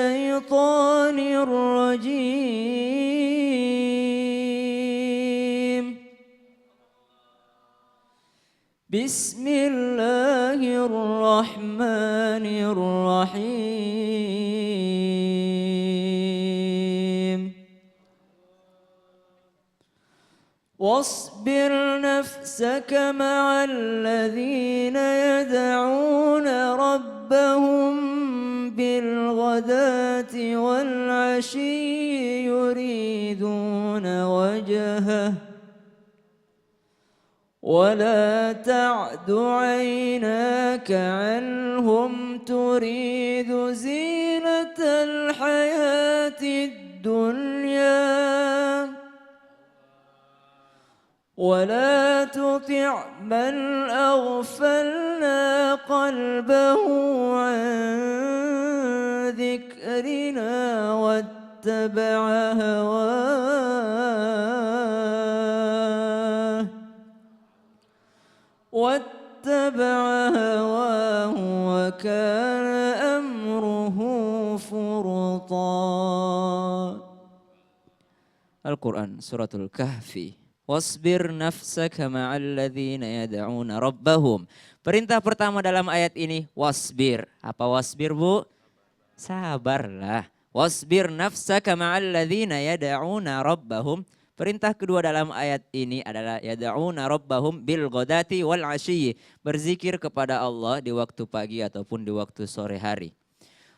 الشيطان الرجيم بسم الله الرحمن الرحيم واصبر نفسك مع الذين يدعون ربهم بالغداة والعشي يريدون وجهه ولا تعد عيناك عنهم تريد زينة الحياة الدنيا ولا تطع من أغفلنا قلبه عن ذكرنا واتبع هواه وكان أمره فرطا. Al-Quran Suratul Kahfi. Wasbir nafsaka ma'al ladzina yad'una rabbahum. Perintah pertama dalam ayat ini wasbir. Apa wasbir, Bu? Sabarlah. Wasbir nafsaka ma'al ladzina yad'una rabbahum. Perintah kedua dalam ayat ini adalah yad'una rabbahum bil ghadati wal 'ashyi. Berzikir kepada Allah di waktu pagi ataupun di waktu sore hari.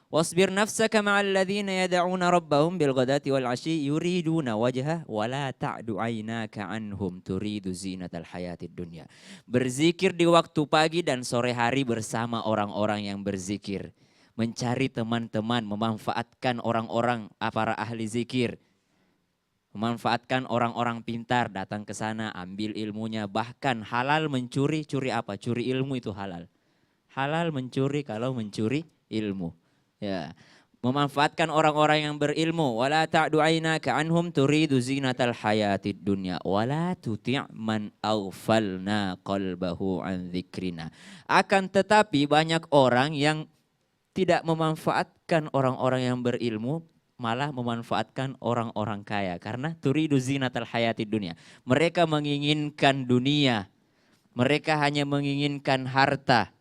Wasbir nafsaka ma'al ladzina yad'una rabbahum bil ghadati wal 'ashyi yuriduna wajha wa la ta'du 'ainaka 'anhum turidu zinatal hayatid dunya. Berzikir di waktu pagi dan sore hari bersama orang-orang yang berzikir. Mencari teman-teman, memanfaatkan orang-orang para ahli zikir. Memanfaatkan orang-orang pintar, datang ke sana, ambil ilmunya. Bahkan halal mencuri, curi apa? Curi ilmu itu halal. Halal mencuri kalau mencuri ilmu. Ya, memanfaatkan orang-orang yang berilmu. Wala ta'du 'ainaka 'anhum turidu zinatal hayatid dunya wala tuti' man aghfalna qalbahu an dzikrina. Akan tetapi banyak orang yang tidak memanfaatkan orang-orang yang berilmu, malah memanfaatkan orang-orang kaya karena turidu zinatal hayatid dunya. Mereka menginginkan dunia. Mereka hanya menginginkan harta.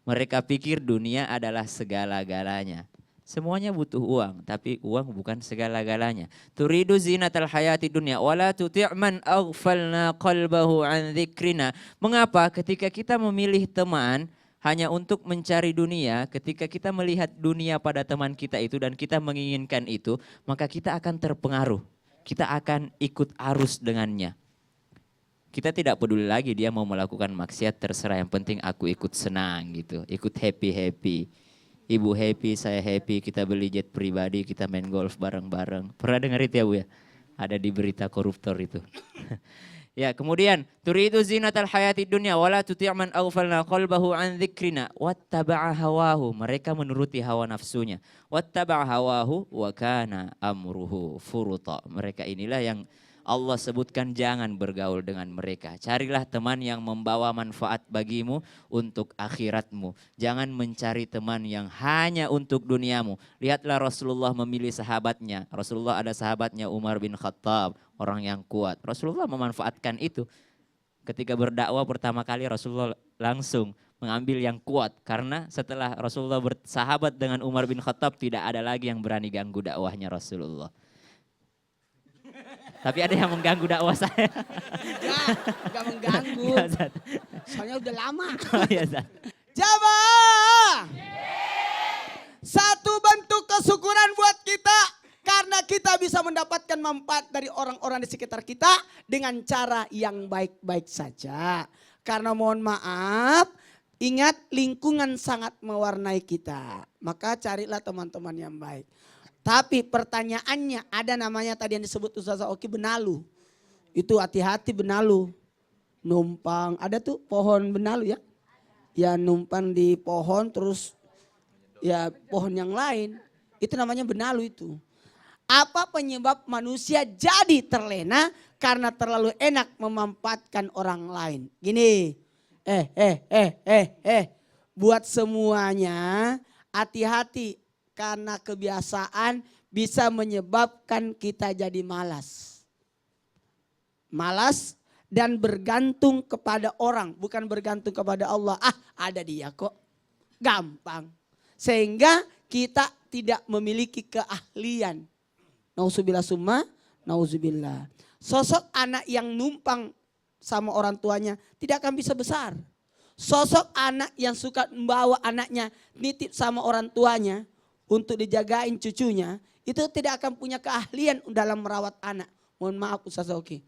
Mereka pikir dunia adalah segala-galanya. Semuanya butuh uang, tapi uang bukan segala-galanya. Turidu zinatal hayati dunya wala tuti' man aghfalna qalbahu an dzikrina. Mengapa ketika kita memilih teman hanya untuk mencari dunia, ketika kita melihat dunia pada teman kita itu dan kita menginginkan itu, maka kita akan terpengaruh. Kita akan ikut arus dengannya. Kita tidak peduli lagi dia mau melakukan maksiat, terserah, yang penting aku ikut senang gitu, ikut happy-happy. Ibu happy, saya happy, kita beli jet pribadi, kita main golf bareng-bareng. Pernah dengar itu ya, Bu ya? Ada di berita koruptor itu. Ya, kemudian turidu zinatal hayati dunya wala tuti' man aghfalna qalbahu an dzikrina wattaba'a hawahu. Mereka menuruti hawa nafsunya. Wattaba'a hawahu wa kana amruhu furuta. Mereka inilah yang Allah sebutkan jangan bergaul dengan mereka. Carilah teman yang membawa manfaat bagimu untuk akhiratmu. Jangan mencari teman yang hanya untuk duniamu. Lihatlah Rasulullah memilih sahabatnya. Rasulullah ada sahabatnya Umar bin Khattab, orang yang kuat. Rasulullah memanfaatkan itu. Ketika berdakwah pertama kali Rasulullah langsung mengambil yang kuat. Karena setelah Rasulullah bersahabat dengan Umar bin Khattab tidak ada lagi yang berani ganggu dakwahnya Rasulullah. Tapi ada yang mengganggu dakwah saya. Enggak mengganggu. Soalnya udah lama. Oh, iya, Jamaah. Satu bentuk kesyukuran buat kita karena kita bisa mendapatkan manfaat dari orang-orang di sekitar kita dengan cara yang baik-baik saja. Karena mohon maaf, ingat lingkungan sangat mewarnai kita. Maka carilah teman-teman yang baik. Tapi pertanyaannya ada namanya tadi yang disebut Ustaz Oki benalu. Itu hati-hati benalu. Numpang, ada tuh pohon benalu ya. Ya numpang di pohon terus ya pohon yang lain. Itu namanya benalu itu. Apa penyebab manusia jadi terlena? Karena terlalu enak memanfaatkan orang lain. Gini, buat semuanya hati-hati. karena kebiasaan bisa menyebabkan kita jadi malas. Malas dan bergantung kepada orang, bukan bergantung kepada Allah. Ada dia kok. Gampang. Sehingga kita tidak memiliki keahlian. Nauzubillah summa, nauzubillah. Sosok anak yang numpang sama orang tuanya tidak akan bisa besar. Sosok anak yang suka membawa anaknya nitip sama orang tuanya untuk dijagain cucunya, itu tidak akan punya keahlian dalam merawat anak. Mohon maaf Ustaz Oki.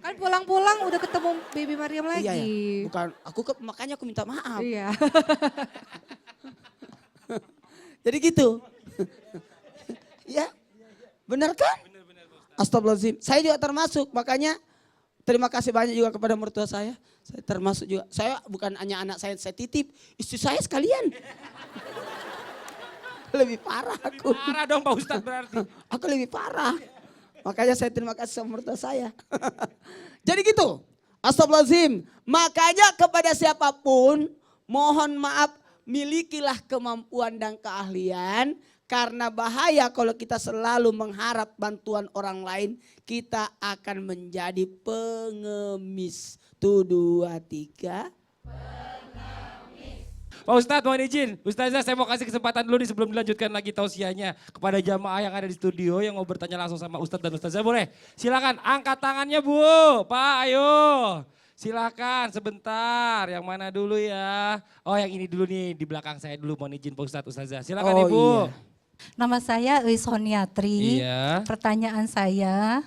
Kan pulang-pulang udah ketemu Baby Mariam lagi. Iya ya, bukan makanya aku minta maaf. Iya. Jadi gitu. Ya, benar kan? Astagfirullahaladzim. Saya juga termasuk, makanya terima kasih banyak juga kepada mertua saya. Saya termasuk juga. Saya bukan hanya anak saya titip, istri saya sekalian. Lebih parah aku. Lebih parah dong Pak Ustadz berarti. Aku lebih parah. Makanya saya terima kasih sama mertua saya. Jadi gitu. Astagfirullahaladzim. Makanya kepada siapapun mohon maaf, milikilah kemampuan dan keahlian. Karena bahaya kalau kita selalu mengharap bantuan orang lain, kita akan menjadi pengemis. 1, 2, 3. Pak Ustadz mohon izin, Ustazah saya mau kasih kesempatan dulu nih sebelum dilanjutkan lagi tausiahnya kepada jamaah yang ada di studio yang mau bertanya langsung sama Ustadz dan Ustazah boleh? Silakan angkat tangannya Bu, Pak ayo. Silakan sebentar, yang mana dulu ya? Oh yang ini dulu nih, di belakang saya dulu mohon izin Pak Ustadz, Ustazah. Silakan Ibu. Iya. Nama saya Eus Honiatri. Iya. Pertanyaan saya,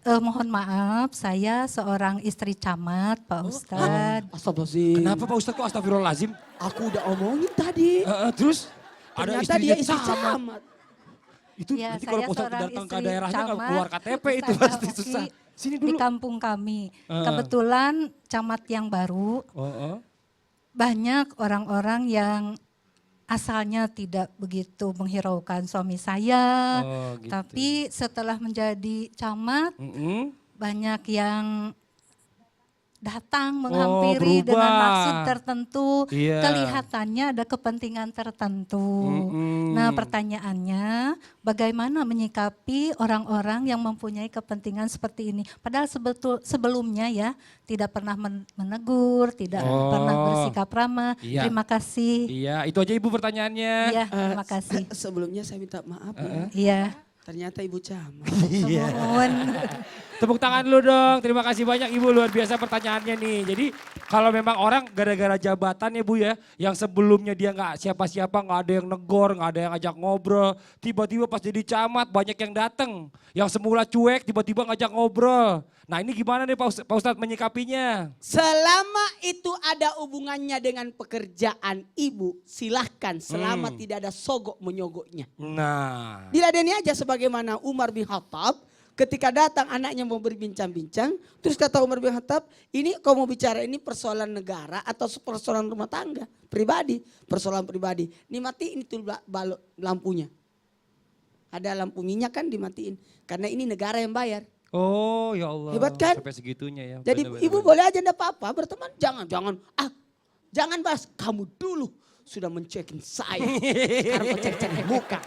mohon maaf, saya seorang istri camat, Pak Ustadz. Astagfirullahaladzim. Kenapa Pak Ustadz kok astagfirullahaladzim? Aku udah omongin tadi. Terus ada Ternyata dia istri camat. camat. Itu Ya, nanti kalau saya Pak Ustadz seorang datang ke istri daerahnya nggak camat, keluar KTP itu Ustazah pasti Oki, susah. Sini Di dulu. kampung kami. Kebetulan camat yang baru, Oh. banyak orang-orang yang asalnya tidak begitu menghiraukan suami saya. Oh, gitu. Tapi setelah menjadi camat, banyak yang datang menghampiri berubah. dengan maksud tertentu, Iya. kelihatannya ada kepentingan tertentu. Nah pertanyaannya, bagaimana menyikapi orang-orang yang mempunyai kepentingan seperti ini? Padahal sebelumnya ya tidak pernah menegur, tidak pernah bersikap ramah. Iya. Terima kasih. Iya, itu aja Ibu pertanyaannya. Iya, terima kasih. Sebelumnya saya minta maaf ya. Iya. Ternyata ibu camat. Mohon. Tepuk tangan dulu dong. Terima kasih banyak Ibu, luar biasa pertanyaannya nih. Jadi kalau memang orang gara-gara jabatan ya Bu ya, yang sebelumnya dia nggak siapa-siapa, nggak ada yang negor, nggak ada yang ajak ngobrol. Tiba-tiba pas jadi camat banyak yang datang. Yang semula cuek tiba-tiba ngajak ngobrol. Nah ini gimana nih Pak Ustadz menyikapinya? Selama itu ada hubungannya dengan pekerjaan ibu, silahkan selama tidak ada sogok menyogoknya. Nah. Diladeni aja sebagaimana Umar bin Khattab ketika datang anaknya mau berbincang-bincang. Terus kata Umar bin Khattab, ini kau mau bicara ini persoalan negara atau persoalan rumah tangga? Pribadi, persoalan pribadi. Ini matiin itu balok lampunya. Ada lampu minyak kan dimatiin. Karena ini negara yang bayar. Oh ya Allah. Hebat kan? Sampai segitunya ya. Jadi Benar-benar. ibu boleh aja enggak apa-apa berteman. Jangan bahas. Kamu dulu sudah mencekin saya. Sekarang kau cek-cek muka.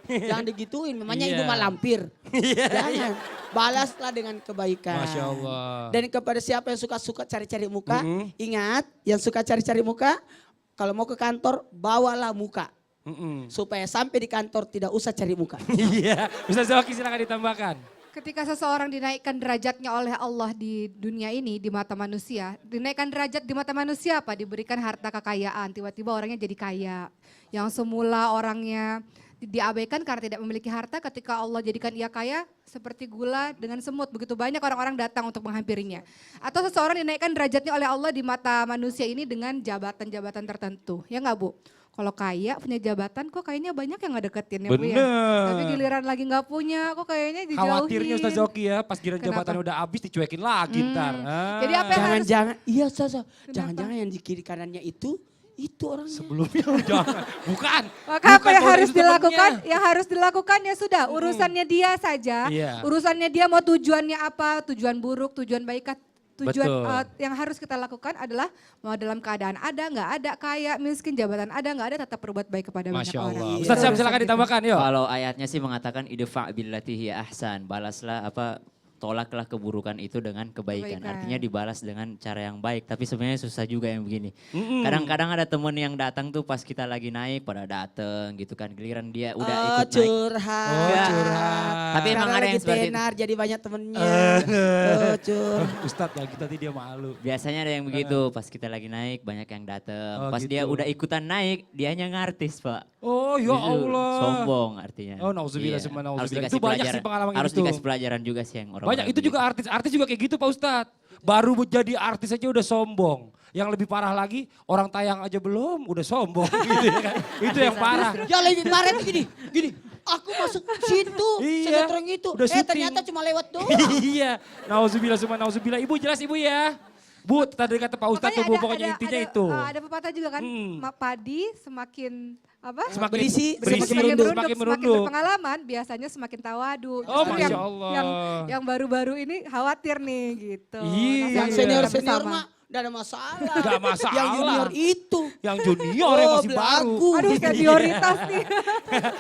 Jangan digituin, memangnya Iya. ibu mah lampir. Jangan. Balaslah dengan kebaikan. Masya Allah. Dan kepada siapa yang suka-suka cari-cari muka, ingat yang suka cari-cari muka, kalau mau ke kantor bawalah muka. Supaya sampai di kantor tidak usah cari muka. Iya, Ustaz Zaki silakan ditambahkan. Ketika seseorang dinaikkan derajatnya oleh Allah di dunia ini, di mata manusia. Dinaikkan derajat di mata manusia apa? Diberikan harta kekayaan, tiba-tiba orangnya jadi kaya. Yang semula orangnya diabaikan karena tidak memiliki harta, ketika Allah jadikan ia kaya seperti gula dengan semut. Begitu banyak orang-orang datang untuk menghampirinya. Atau seseorang dinaikkan derajatnya oleh Allah di mata manusia ini dengan jabatan-jabatan tertentu. Ya enggak Bu? Kalau kaya punya jabatan kok kayaknya banyak yang gak deketin ya Bu ya. Bener. Tapi giliran lagi gak punya kok kayaknya dijauhin. Khawatirnya Ustaz Zoki ya, pas giliran Kenapa? jabatannya udah habis dicuekin lagi ntar. Jadi apa yang harus... Jangan-jangan, iya Ustaz, jangan-jangan yang di kiri kanannya itu orangnya. Sebelumnya jangan, bukan. Maka apa Bukan yang kalau harus itu temennya. dilakukan? Yang harus dilakukan ya sudah, urusannya dia saja. Iya. Urusannya dia mau tujuannya apa, tujuan buruk, tujuan baik, Tujuan Betul. yang harus kita lakukan adalah mau dalam keadaan ada, nggak ada, kaya, miskin, jabatan ada, nggak ada, tetap berbuat baik kepada banyak Masya orang. Allah. Itu Ustaz Syam urusan silakan kita. ditambahkan yuk. Kalau ayatnya sih mengatakan idfa billati hiya ahsan, balaslah tolaklah keburukan itu dengan kebaikan. Kebaikan. Artinya dibalas dengan cara yang baik. Tapi sebenarnya susah juga yang begini. Mm-mm. Kadang-kadang ada temen yang datang tuh pas kita lagi naik pada dateng gitu kan. Giliran dia udah Oh, ikut naik. curhat. Oh, Enggak. curhat. Tapi emang Karena ada yang lagi seperti itu. tenar jadi banyak temennya. Oh, curhat. Ustadz ya kita dia malu. Biasanya ada yang begitu, pas kita lagi naik banyak yang dateng. Oh, Pas dia gitu. udah ikutan naik, dianya ngartis Pak. Oh ya Itu Allah. sombong artinya. Oh, nauzubillah, Iya. summa Harus nauzubillah. dikasih Itu banyak sih pelajaran. pengalaman Harus gitu. dikasih pelajaran juga sih yang orang. Banyak itu juga artis juga kayak gitu Pak Ustadz. Baru jadi artis aja udah sombong. Yang lebih parah lagi orang tayang aja belum udah sombong gitu ya kan. Itu yang parah. Ya lebih parah tuh gini. Aku masuk situ, Iya, sinetron itu. udah syuting. Ternyata cuma lewat doang. Iya. Nauzubillah summa nauzubillah. Ibu jelas Ibu ya. Bu, tadi kata Pak Ustadz tuh Makanya Bu, pokoknya intinya itu. Ada pepatah juga kan, padi semakin apa? Semakin Berisi, berisi, semakin semakin semakin merunduk. berpengalaman biasanya semakin tawadu. Oh, Justru Masya Allah. yang baru-baru ini khawatir nih gitu. Iya. Yang Nasib senior-senior bersama. mah gak ada masalah. Gak masalah. Yang junior itu. Yang junior yang masih baru. belagu. Aduh senioritas nih.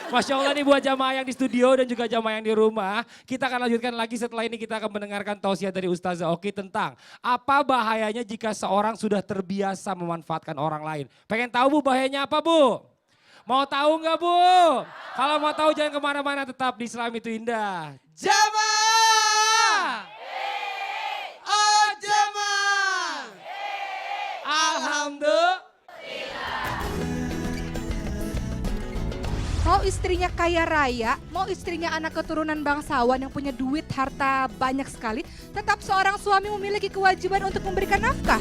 Masya Allah nih buat jamaah yang di studio dan juga jamaah yang di rumah. Kita akan lanjutkan lagi setelah ini kita akan mendengarkan tausiah dari Ustazah Oki tentang apa bahayanya jika seorang sudah terbiasa memanfaatkan orang lain. Pengen tahu Bu bahayanya apa Bu? Mau tahu nggak Bu? Kalau mau tahu jangan kemana-mana, tetap di Islam itu Indah. Jamaah. Oh jamaah. Alhamdulillah. Mau istrinya kaya raya, mau istrinya anak keturunan bangsawan yang punya duit, harta banyak sekali, tetap seorang suami memiliki kewajiban untuk memberikan nafkah.